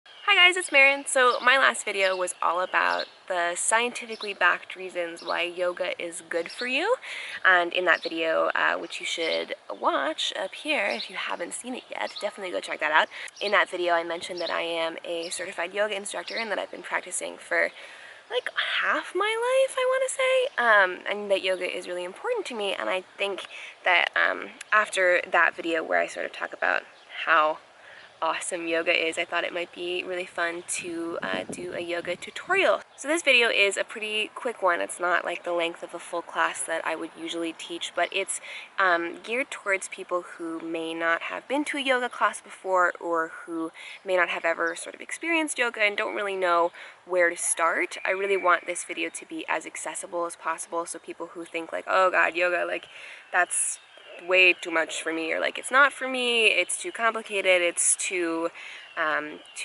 Hi guys, it's Maren. So my last video was all about the scientifically backed reasons why yoga is good for you. And in that video, which you should watch up here if you haven't seen it yet, definitely go check that out. In that video, I mentioned that I am a certified yoga instructor and that I've been practicing for like half my life, I want to say, and that yoga is really important to me. And I think that after that video where I sort of talk about how awesome yoga is, I thought it might be really fun to do a yoga tutorial. So this video is a pretty quick one. It's not like the length of a full class that I would usually teach, but it's geared towards people who may not have been to a yoga class before or who may not have ever sort of experienced yoga and don't really know where to start. I really want this video to be as accessible as possible, so people who think like, oh god, yoga, like that's way too much for me, or like it's not for me, it's too complicated, it's too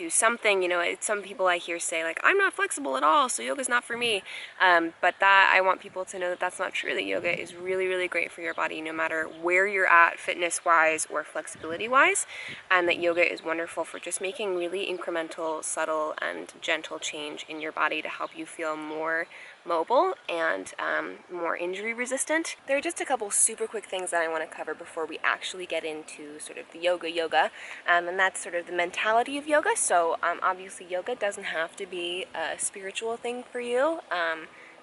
something, you know, some people I hear say like, I'm not flexible at all, so yoga's not for me, but that I want people to know that that's not true, that yoga is really, really great for your body no matter where you're at fitness wise or flexibility wise, and that yoga is wonderful for just making really incremental, subtle and gentle change in your body to help you feel more mobile and more injury resistant. There are just a couple super quick things that I want to cover before we actually get into sort of the yoga, and that's sort of the mentality of yoga. So obviously yoga doesn't have to be a spiritual thing for you.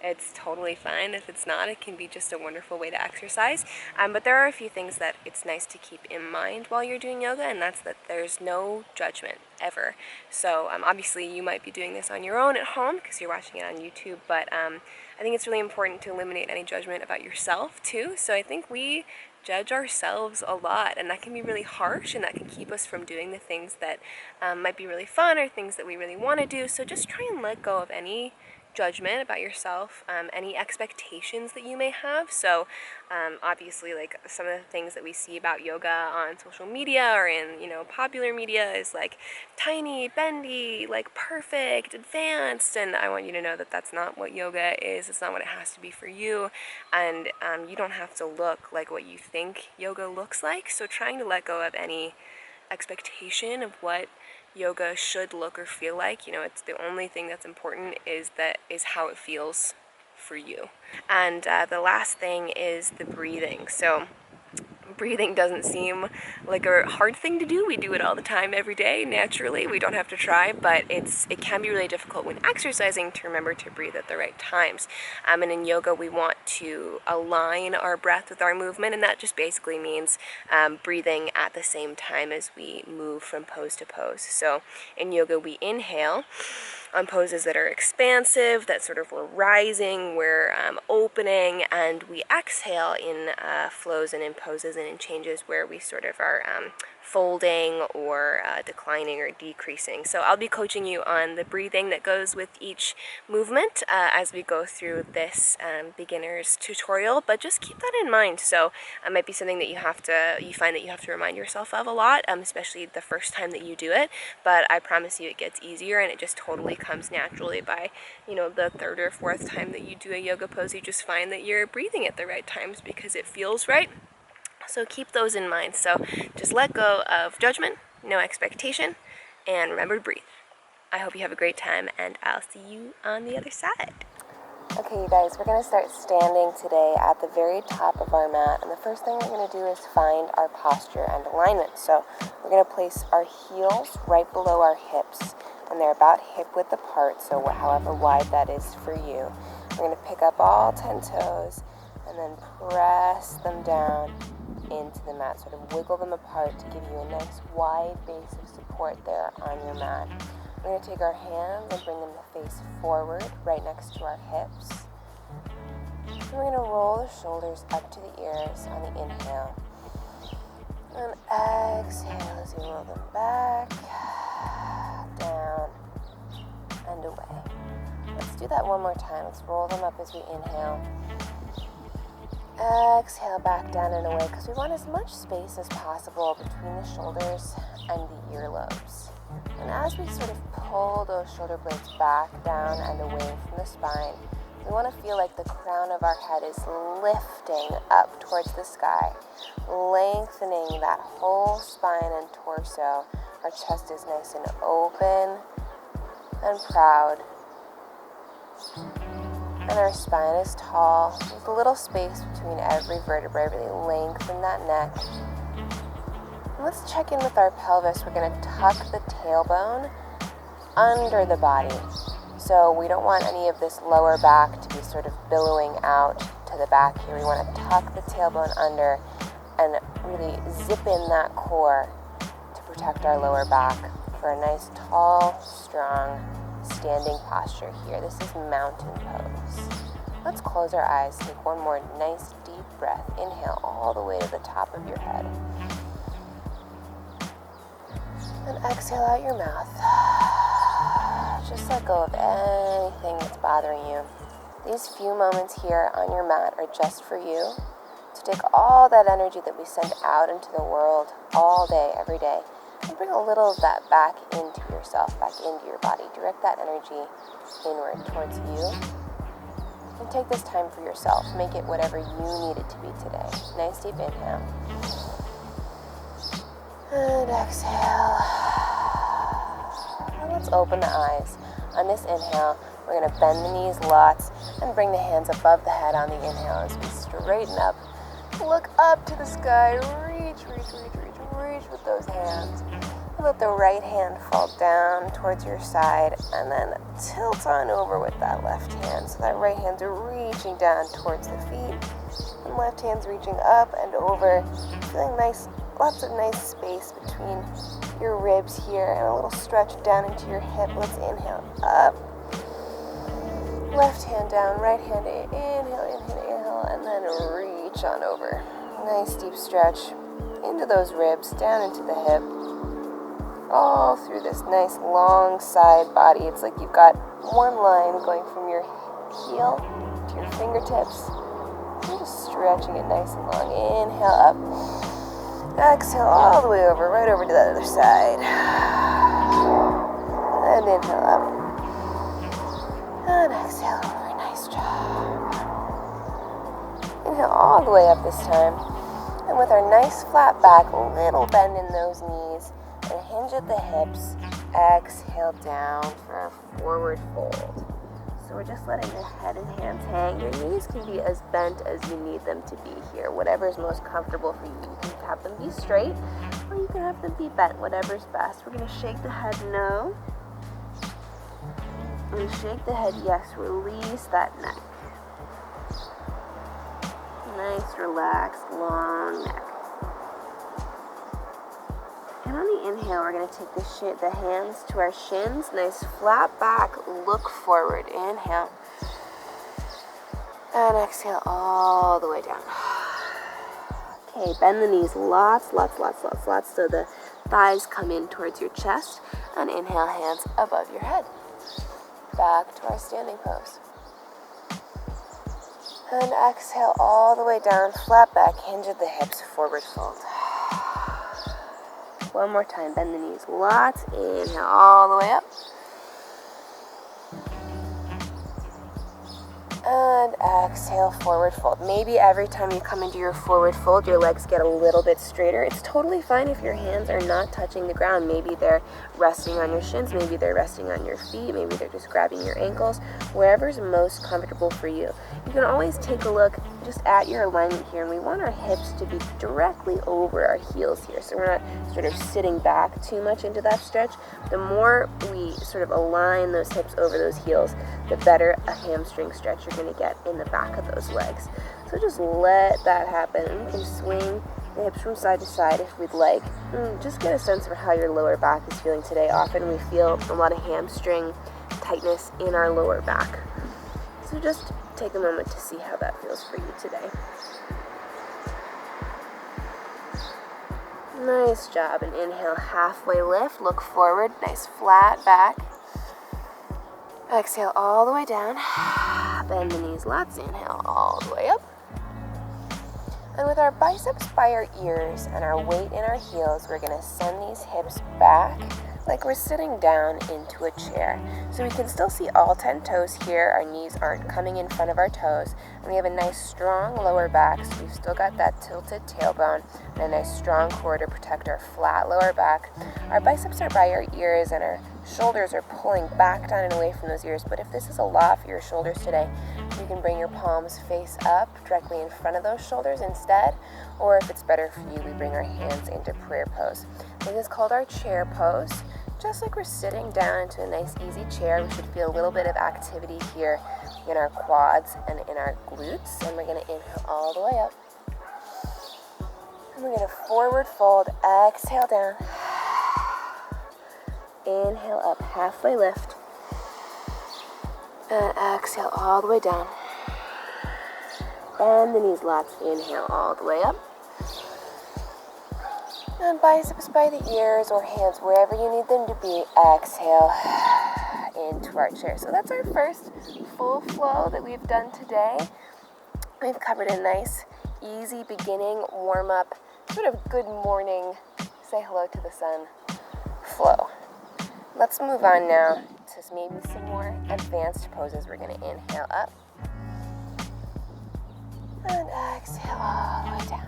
It's totally fine if it's not. It can be just a wonderful way to exercise. But there are a few things that it's nice to keep in mind while you're doing yoga, and that's that there's no judgment ever. So obviously you might be doing this on your own at home because you're watching it on YouTube, but I think it's really important to eliminate any judgment about yourself too. So I think we judge ourselves a lot, and that can be really harsh, and that can keep us from doing the things that might be really fun or things that we really want to do. So just try and let go of any judgment about yourself, any expectations that you may have. So obviously, like some of the things that we see about yoga on social media or in, you know, popular media is like tiny, bendy, like perfect, advanced, and I want you to know that that's not what yoga is. It's not what it has to be for you, and you don't have to look like what you think yoga looks like. So trying to let go of any expectation of what yoga should look or feel like, you know, it's the only thing that's important is how it feels for you. And the last thing is the breathing. So breathing doesn't seem like a hard thing to do. We do it all the time, every day, naturally. We don't have to try, but it can be really difficult when exercising to remember to breathe at the right times. And in yoga, we want to align our breath with our movement, and that just basically means breathing at the same time as we move from pose to pose. So in yoga, we inhale on poses that are expansive, that sort of we're rising, we're opening, and we exhale in flows and in poses and in changes where we sort of are folding or declining or decreasing. So I'll be coaching you on the breathing that goes with each movement as we go through this beginner's tutorial, but just keep that in mind. So it might be something that you find that you have to remind yourself of a lot, especially the first time that you do it, but I promise you it gets easier, and it just totally comes naturally by, you know, the third or fourth time that you do a yoga pose. You just find that you're breathing at the right times because it feels right. So keep those in mind. So just let go of judgment, no expectation, and remember to breathe. I hope you have a great time, and I'll see you on the other side. Okay, you guys, we're going to start standing today at the very top of our mat, and the first thing we're going to do is find our posture and alignment. So we're going to place our heels right below our hips, and they're about hip width apart, so however wide that is for you. We're going to pick up all 10 toes and then press them down into the mat, sort of wiggle them apart to give you a nice wide base of support there on your mat. We're going to take our hands and bring them to face forward, right next to our hips. And we're going to roll the shoulders up to the ears on the inhale. And exhale as you roll them back, down, and away. Let's do that one more time. Let's roll them up as we inhale. Exhale back down and away, because we want as much space as possible between the shoulders and the earlobes. And as we sort of pull those shoulder blades back, down, and away from the spine, we want to feel like the crown of our head is lifting up towards the sky, lengthening that whole spine and torso, Our chest is nice and open and proud. And our spine is tall with a little space between every vertebrae. Really lengthen that neck. And let's check in with our pelvis. We're going to tuck the tailbone under the body. So we don't want any of this lower back to be sort of billowing out to the back here. We want to tuck the tailbone under and really zip in that core to protect our lower back for a nice, tall, strong, standing posture here. This is mountain pose. Let's close our eyes. Take one more nice, deep breath. Inhale all the way to the top of your head. And exhale out your mouth. Just let go of anything that's bothering you. These few moments here on your mat are just for you to take all that energy that we send out into the world all day, every day, and bring a little of that back into yourself, back into your body. Direct that energy inward towards you. And take this time for yourself. Make it whatever you need it to be today. Nice deep inhale. And exhale. And let's open the eyes. On this inhale, we're going to bend the knees lots and bring the hands above the head on the inhale as we straighten up. Look up to the sky. Reach with those hands. And let the right hand fall down towards your side and then tilt on over with that left hand. So that right hand's reaching down towards the feet and left hand's reaching up and over. Feeling nice, lots of nice space between your ribs here and a little stretch down into your hip. Let's inhale up. Left hand down, right hand inhale, and then reach on over. Nice deep stretch into those ribs, down into the hip, all through this nice long side body. It's like you've got one line going from your heel to your fingertips. You're just stretching it nice and long. Inhale up. Exhale all the way over, right over to the other side. And inhale up. And exhale over. Nice job. Inhale all the way up this time. And with our nice flat back, a little bend in those knees, and hinge at the hips. Exhale down for a forward fold. So we're just letting your head and hands hang. Your knees can be as bent as you need them to be here. Whatever is most comfortable for you. You can have them be straight, or you can have them be bent. Whatever's best. We're going to shake the head no. And shake the head yes. Release that neck. Nice, relaxed, long neck. And on the inhale, we're going to take the hands to our shins. Nice flat back, look forward. Inhale. And exhale all the way down. Okay, bend the knees lots, so the thighs come in towards your chest. And inhale, hands above your head. Back to our standing pose. And exhale all the way down, flat back, hinge at the hips, forward fold. One more time, bend the knees lots. Inhale all the way up. And exhale, forward fold. Maybe every time you come into your forward fold, your legs get a little bit straighter. It's totally fine if your hands are not touching the ground. Maybe they're resting on your shins, maybe they're resting on your feet, maybe they're just grabbing your ankles, wherever's most comfortable for you. You can always take a look just at your alignment here, and we want our hips to be directly over our heels here, so we're not sort of sitting back too much into that stretch. The more we sort of align those hips over those heels, the better a hamstring stretch you're going to get in the back of those legs. So just let that happen. And we can swing the hips from side to side if we'd like. Just get a sense for how your lower back is feeling today. Often we feel a lot of hamstring tightness in our lower back. So just take a moment to see how that feels for you today. Nice job. And inhale, halfway lift, look forward, nice flat back. Exhale all the way down. Bend the knees lots. Inhale all the way up. And with our biceps by our ears and our weight in our heels, we're going to send these hips back like we're sitting down into a chair. So we can still see all 10 toes here. Our knees aren't coming in front of our toes. And we have a nice strong lower back, so we've still got that tilted tailbone and a nice strong core to protect our flat lower back. Our biceps are by our ears and our shoulders are pulling back down and away from those ears. But if this is a lot for your shoulders today, you can bring your palms face up directly in front of those shoulders instead. Or if it's better for you, we bring our hands into prayer pose. This is called our chair pose. Just like we're sitting down into a nice easy chair, we should feel a little bit of activity here in our quads and in our glutes. And we're going to inhale all the way up. And we're going to forward fold, exhale down. Inhale up, halfway lift. And exhale all the way down. Bend the knees lots, inhale all the way up. And biceps by the ears or hands, wherever you need them to be, exhale into our chair. So that's our first full flow that we've done today. We've covered a nice, easy beginning, warm up, sort of good morning, say hello to the sun flow. Let's move on now to maybe some more advanced poses. We're going to inhale up and exhale all the way down.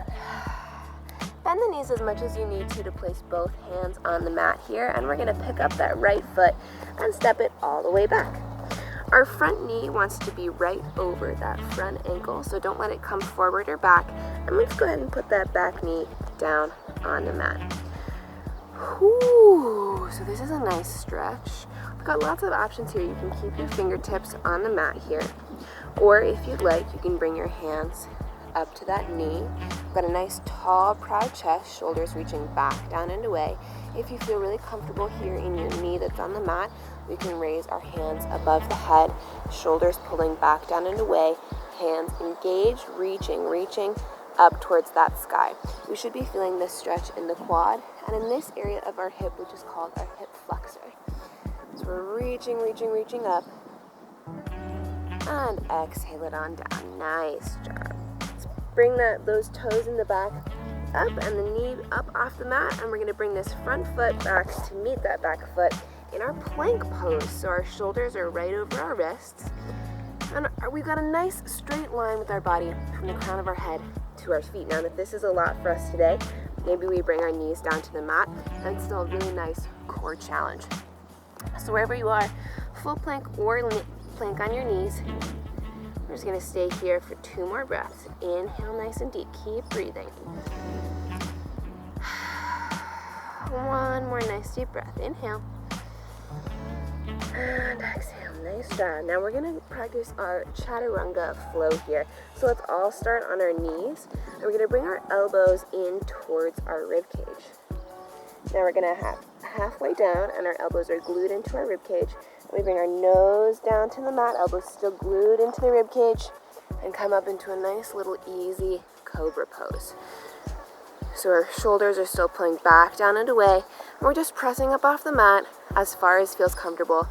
Bend the knees as much as you need to place both hands on the mat here, and we're going to pick up that right foot and step it all the way back. Our front knee wants to be right over that front ankle, so don't let it come forward or back. And let's go ahead and put that back knee down on the mat. Whew. So this is a nice stretch. We've got lots of options here. You can keep your fingertips on the mat here, or if you'd like, you can bring your hands up to that knee. We've got a nice tall, proud chest, shoulders reaching back down and away. If you feel really comfortable here in your knee that's on the mat, we can raise our hands above the head, shoulders pulling back down and away, hands engaged, reaching up towards that sky. We should be feeling this stretch in the quad and in this area of our hip, which is called our hip flexor. So we're reaching up, and exhale it on down. Nice job. Let's bring those toes in the back up and the knee up off the mat, and we're going to bring this front foot back to meet that back foot in our plank pose. So our shoulders are right over our wrists, and we've got a nice straight line with our body from the crown of our head to our feet. Now, if this is a lot for us today, maybe we bring our knees down to the mat, and still a really nice core challenge. So wherever you are, full plank or plank on your knees. We're just going to stay here for 2 more breaths. Inhale nice and deep. Keep breathing. 1 more nice deep breath. Inhale. And exhale. Nice job. Now we're going to practice our chaturanga flow here. So let's all start on our knees. And we're going to bring our elbows in towards our rib cage. Now we're going to have halfway down, and our elbows are glued into our rib cage. We bring our nose down to the mat, elbows still glued into the rib cage, and come up into a nice little easy cobra pose. So our shoulders are still pulling back down and away, and we're just pressing up off the mat as far as feels comfortable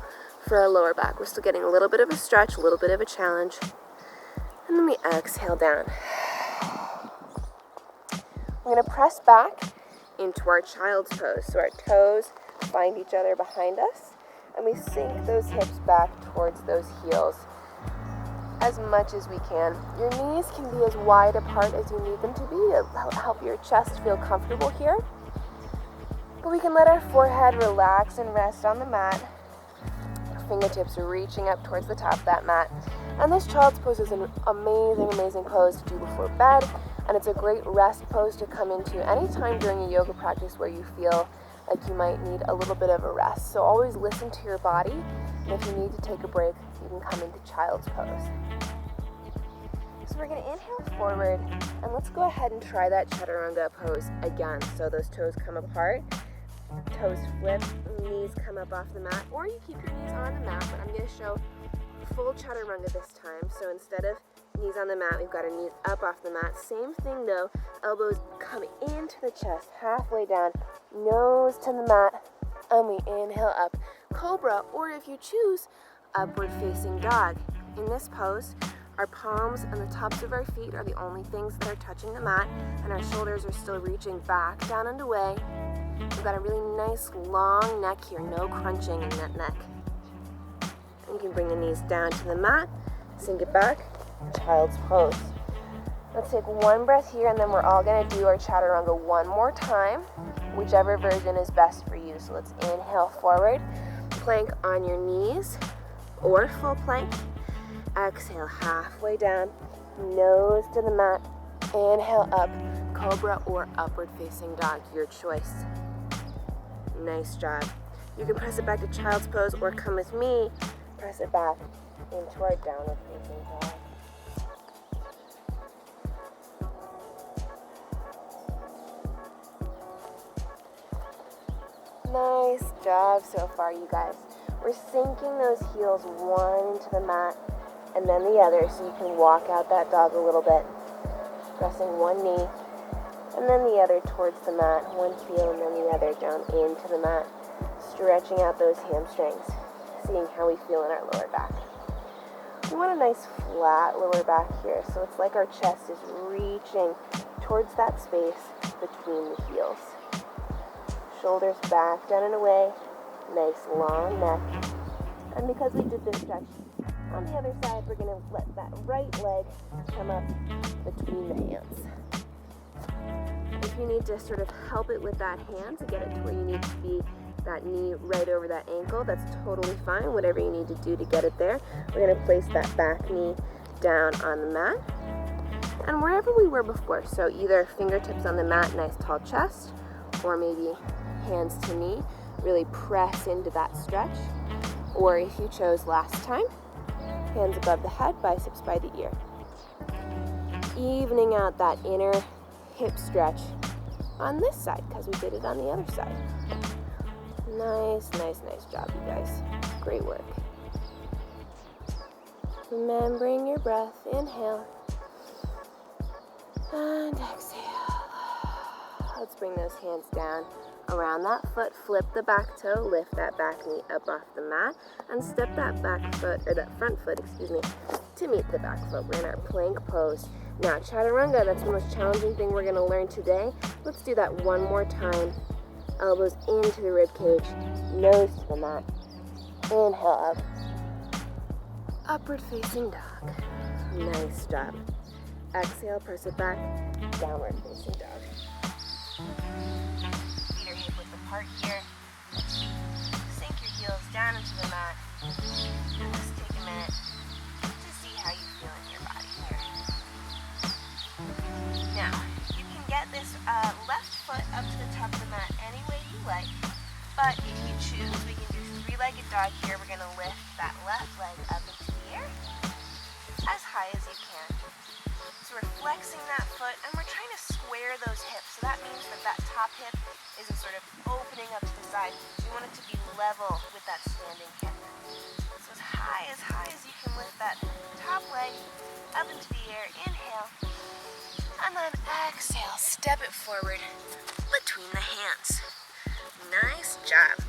for our lower back. We're still getting a little bit of a stretch, a little bit of a challenge, and then we exhale down. We're going to press back into our child's pose. So our toes find each other behind us, and we sink those hips back towards those heels as much as we can. Your knees can be as wide apart as you need them to be to help your chest feel comfortable here. But we can let our forehead relax and rest on the mat. Our fingertips are reaching up towards the top of that mat. And this child's pose is an amazing pose to do before bed. And it's a great rest pose to come into anytime during a yoga practice where you feel like you might need a little bit of a rest. So always listen to your body, and if you need to take a break, you can come into child's pose. So we're going to inhale forward, and let's go ahead and try that chaturanga pose again. So those toes come apart, toes flip, knees come up off the mat, or you keep your knees on the mat, but I'm going to show full chaturanga this time. So instead of knees on the mat, we've got our knees up off the mat. Same thing though, elbows come into the chest, halfway down, nose to the mat, and we inhale up. Cobra, or if you choose, upward facing dog. In this pose, our palms and the tops of our feet are the only things that are touching the mat, and our shoulders are still reaching back down and away. We've got a really nice long neck here, no crunching in that neck. You can bring the knees down to the mat, sink it back, child's pose. Let's take one breath here, and then we're all gonna do our chaturanga one more time, whichever version is best for you. So let's inhale forward, plank on your knees, or full plank. Exhale, halfway down, nose to the mat. Inhale up, cobra or upward facing dog, your choice. Nice job. You can press it back to child's pose or come with me, press it back into our downward facing dog. Nice job so far, you guys. We're sinking those heels one into the mat and then the other, so you can walk out that dog a little bit. Pressing one knee and then the other towards the mat, one heel and then the other down into the mat. Stretching out those hamstrings, seeing how we feel in our lower back. We want a nice flat lower back here, so it's like our chest is reaching towards that space between the heels. Shoulders back, down and away, nice long neck. And because we did this stretch, on the other side, we're gonna let that right leg come up between the hands. If you need to sort of help it with that hand to get it to where you need to be, that knee right over that ankle, that's totally fine. Whatever you need to do to get it there. We're gonna place that back knee down on the mat. And wherever we were before, so either fingertips on the mat, nice tall chest, or maybe hands to knee, really press into that stretch. Or if you chose last time, hands above the head, biceps by the ear. Evening out that inner hip stretch on this side, because we did it on the other side. Nice, nice, nice job, you guys. Great work. Remembering your breath, inhale. And exhale. Let's bring those hands down around that foot, flip the back toe, lift that back knee up off the mat, and step that back foot, or that front foot, to meet the back foot. We're in our plank pose. Now, chaturanga, that's the most challenging thing we're gonna learn today. Let's do that one more time. Elbows into the rib cage, nose to the mat. Inhale up. Upward facing dog. Nice job. Exhale, press it back, downward facing dog. Feet are hip width apart here. Sink your heels down into the mat. And just take a minute to see how you feel in your body here. Now, you can get this left foot up to the top of the mat any way you like. But if you choose, we can do three-legged dog here. We're going to lift that left leg up into the air as high as you can. So we're flexing that foot and we're trying to square those hips. So that means that that top hip isn't sort of opening up to the side. You want it to be level with that standing hip. So as high as you can lift that top leg up into the air. Inhale. And then exhale. Step it forward between the hands. Nice job.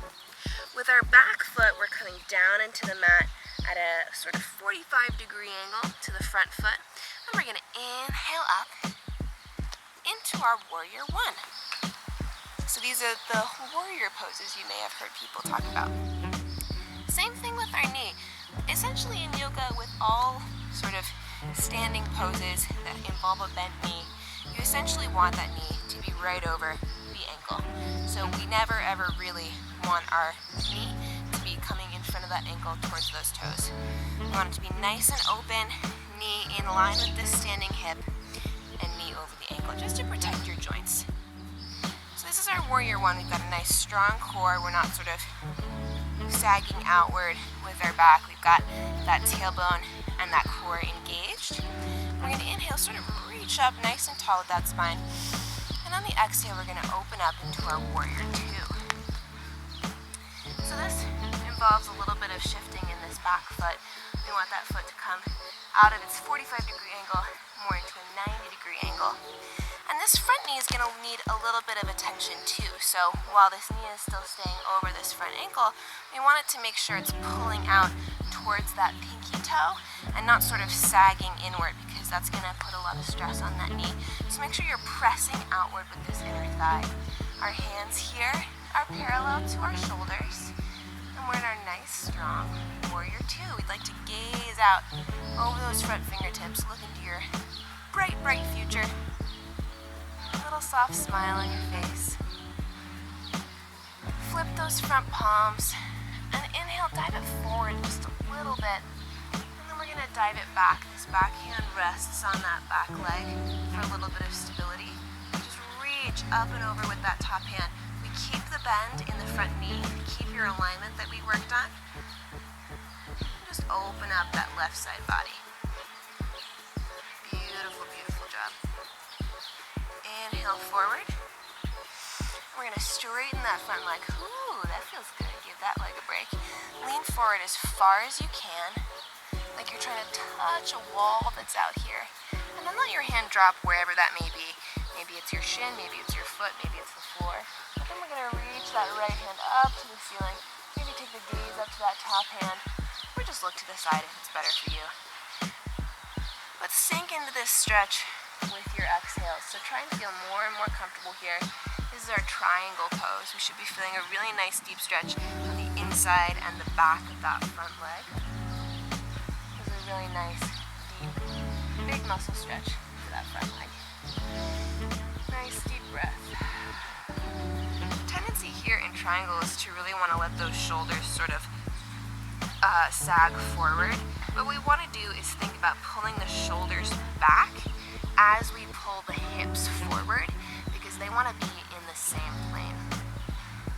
With our back foot, we're coming down into the mat at a sort of 45-degree angle to the front foot. And we're going to inhale up into our warrior one. So these are the warrior poses you may have heard people talk about. Same thing with our knee. Essentially in yoga, with all sort of standing poses that involve a bent knee, you essentially want that knee to be right over the ankle. So we never ever really want our knee to be coming in front of that ankle towards those toes. We want it to be nice and open, knee in line with this standing hip, and knee over the ankle, just to protect your joints. So this is our warrior one. We've got a nice strong core. We're not sort of sagging outward with our back. We've got that tailbone and that core engaged. We're going to inhale, sort of reach up nice and tall with that spine. And on the exhale, we're going to open up into our warrior two. So this involves a little bit of shifting in this back foot. We want that foot to come out of its 45-degree angle more into a 90-degree angle. And this front knee is going to need a little bit of attention too. So while this knee is still staying over this front ankle, we want it to make sure it's pulling out towards that pinky toe and not sort of sagging inward, because that's going to put a lot of stress on that knee. So make sure you're pressing outward with this inner thigh. Our hands here are parallel to our shoulders, and we're in our nice, strong warrior two. We'd like to gaze out over those front fingertips, look into your bright, bright future. A little soft smile on your face. Flip those front palms, and inhale, dive it forward just a little bit. And then we're gonna dive it back. This back hand rests on that back leg for a little bit of stability. Just reach up and over with that top hand. We keep the bend in the front knee, keep your alignment that we worked on. Just open up that left side body. Beautiful, beautiful job. Inhale forward. We're gonna straighten that front leg. Ooh, that feels good. Give that leg a break. Lean forward as far as you can, like you're trying to touch a wall that's out here. And then let your hand drop wherever that may be. Maybe it's your shin, maybe it's your foot, maybe it's the floor. But then we're gonna reach that right hand up to the ceiling. Maybe take the gaze up to that top hand, or just look to the side if it's better for you. But sink into this stretch with your exhale. So try and feel more and more comfortable here. This is our triangle pose. We should be feeling a really nice deep stretch on the inside and the back of that front leg. This is a really nice, deep, big muscle stretch for that front leg. Nice deep breath. The tendency here in triangle is to really want to let those shoulders sort of sag forward. What we want to do is think about pulling the shoulders back as we pull the hips forward, because they want to be in the same plane.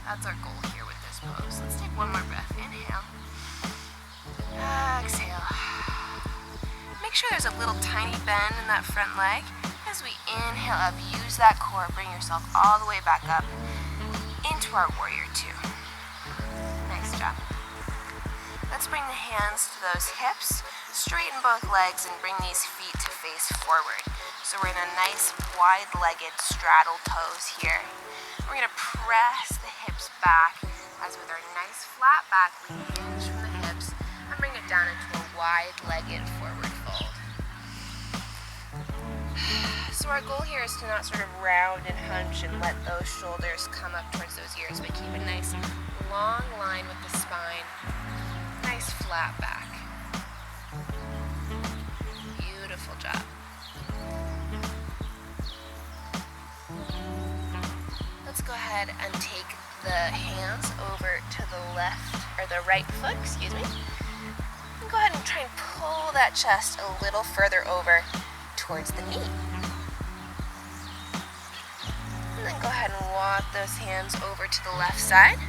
That's our goal here with this pose. Let's take one more breath. Inhale. Exhale. Make sure there's a little tiny bend in that front leg. As we inhale up, use that core, bring yourself all the way back up into our warrior two. Nice job. Let's bring the hands to those hips, straighten both legs, and bring these feet to face forward. So we're in a nice wide-legged straddle pose here. We're gonna press the hips back as with our nice flat back, we hinge from the hips and bring it down into a wide-legged forward fold. So our goal here is to not sort of round and hunch and let those shoulders come up towards those ears, but keep a nice long line with the spine. Nice flat back. Beautiful job. Let's go ahead and take the hands over to the left, or the right foot, excuse me. And go ahead and try and pull that chest a little further over towards the knee. And then go ahead and walk those hands over to the left side.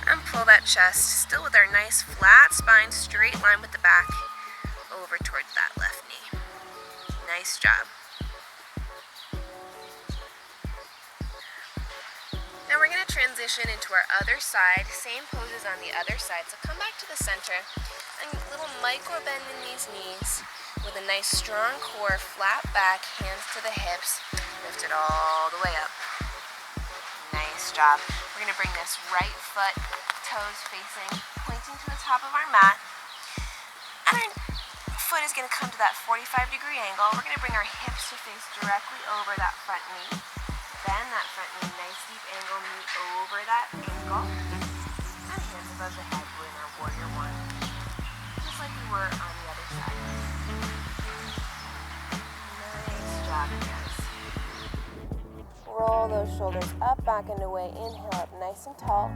And pull that chest, still with our nice flat spine, straight line with the back, over towards that left knee. Nice job. Now we're going to transition into our other side, same poses on the other side. So come back to the center and little micro bend in these knees with a nice strong core, flat back, hands to the hips, lift it all the way up. Nice job. We're going to bring this right foot, toes facing, pointing to the top of our mat. And our foot is going to come to that 45-degree angle. We're going to bring our hips to face directly over that front knee. Bend that front knee, nice deep angle, knee over that ankle. And hands above the head, we're in our warrior one. Just like we were on the other side. Nice job, guys. Roll those shoulders up, back and away. Inhale up nice and tall.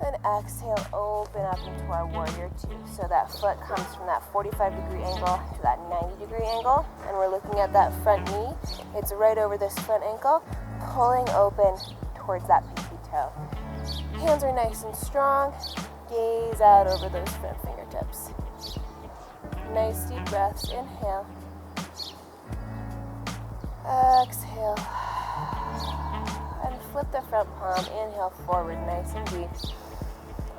And exhale, open up into our warrior two. So that foot comes from that 45-degree angle to that 90-degree angle. And we're looking at that front knee. It's right over this front ankle, pulling open towards that pinky toe. Hands are nice and strong. Gaze out over those front fingertips. Nice deep breaths. Inhale. Exhale. And flip the front palm. Inhale forward, nice and deep.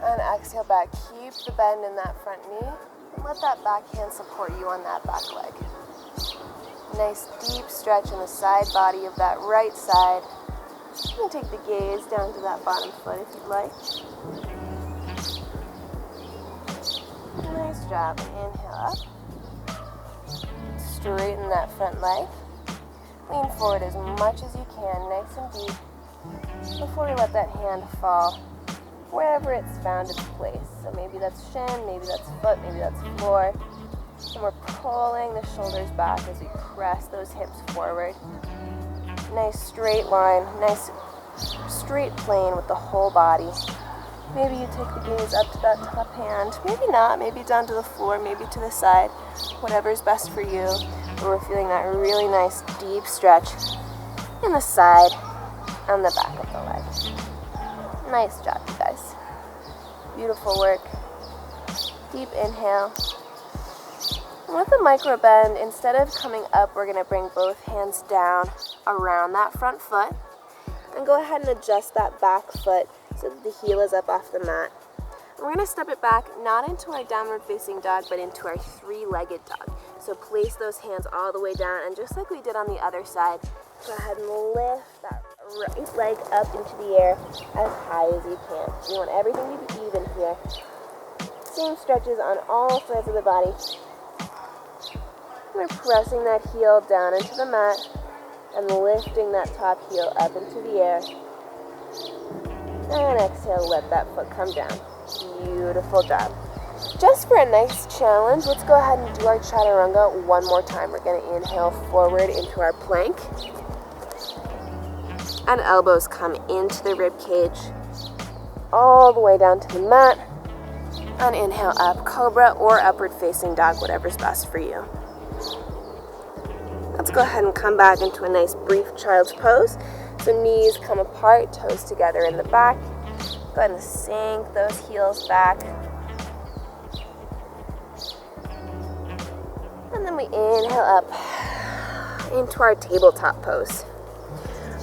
And exhale back. Keep the bend in that front knee. And let that back hand support you on that back leg. Nice deep stretch in the side body of that right side. You can take the gaze down to that bottom foot if you'd like. Nice job. Inhale up. Straighten that front leg. Lean forward as much as you can, nice and deep, before we let that hand fall wherever it's found its place. So maybe that's shin, maybe that's foot, maybe that's floor. And we're pulling the shoulders back as we press those hips forward. Nice straight line, nice straight plane with the whole body. Maybe you take the gaze up to that top hand, maybe not, maybe down to the floor, maybe to the side, whatever's best for you. But we're feeling that really nice deep stretch in the side and the back of the leg. Nice job, you guys. Beautiful work. Deep inhale. And with the micro bend, instead of coming up, we're gonna bring both hands down around that front foot and go ahead and adjust that back foot so that the heel is up off the mat. And we're gonna step it back, not into our downward facing dog, but into our three-legged dog. So place those hands all the way down, and just like we did on the other side, go ahead and lift that right leg up into the air as high as you can. You want everything to be even here. Same stretches on all sides of the body. We're pressing that heel down into the mat and lifting that top heel up into the air. And exhale, let that foot come down. Beautiful job. Just for a nice challenge, let's go ahead and do our chaturanga one more time. We're going to inhale forward into our plank. And elbows come into the rib cage, all the way down to the mat. And inhale up, cobra or upward facing dog, whatever's best for you. Let's go ahead and come back into a nice brief child's pose. So knees come apart, toes together in the back. Go ahead and sink those heels back. And then we inhale up into our tabletop pose.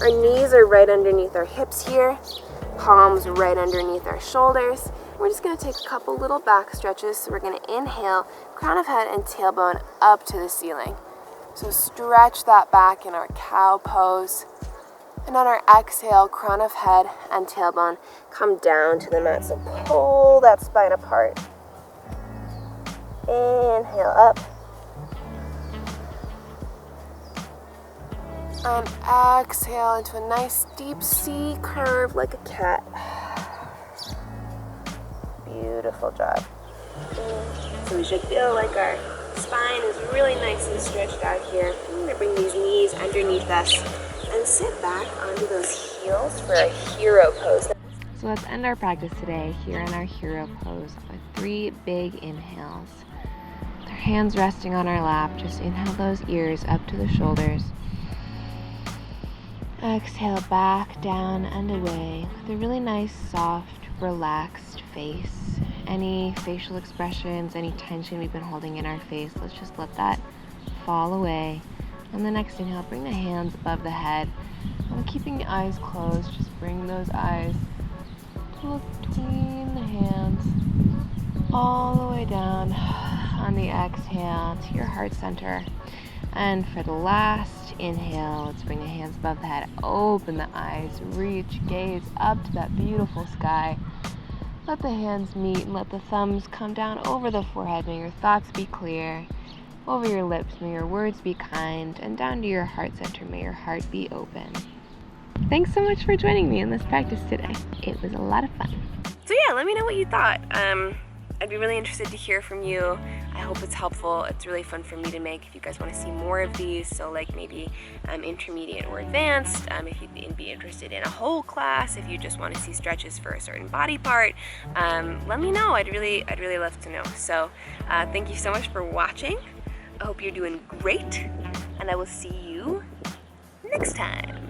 Our knees are right underneath our hips here, palms right underneath our shoulders. We're just going to take a couple little back stretches. So we're going to inhale, crown of head and tailbone up to the ceiling. So stretch that back in our cow pose. And on our exhale, crown of head and tailbone come down to the mat. So pull that spine apart. Inhale up. And exhale into a nice deep C curve like a cat. Beautiful job. So we should feel like our spine is really nice and stretched out here. I'm going to bring these knees underneath us and sit back onto those heels for a hero pose. So let's end our practice today here in our hero pose with 3 big inhales. With our hands resting on our lap, just inhale those ears up to the shoulders. Exhale back, down, and away with a really nice, soft, relaxed face. Any facial expressions, any tension we've been holding in our face, let's just let that fall away. On the next inhale, bring the hands above the head. And keeping the eyes closed, just bring those eyes to look between the hands, all the way down on the exhale to your heart center. And for the last inhale, let's bring the hands above the head, open the eyes, reach, gaze up to that beautiful sky. Let the hands meet and let the thumbs come down over the forehead. May your thoughts be clear. Over your lips, may your words be kind. And down to your heart center, may your heart be open. Thanks so much for joining me in this practice today. It was a lot of fun. So yeah, let me know what you thought. I'd be really interested to hear from you. I hope it's helpful. It's really fun for me to make if you guys want to see more of these. So like maybe intermediate or advanced, if you'd be interested in a whole class, if you just want to see stretches for a certain body part, let me know. I'd really love to know. So thank you so much for watching. I hope you're doing great, and I will see you next time.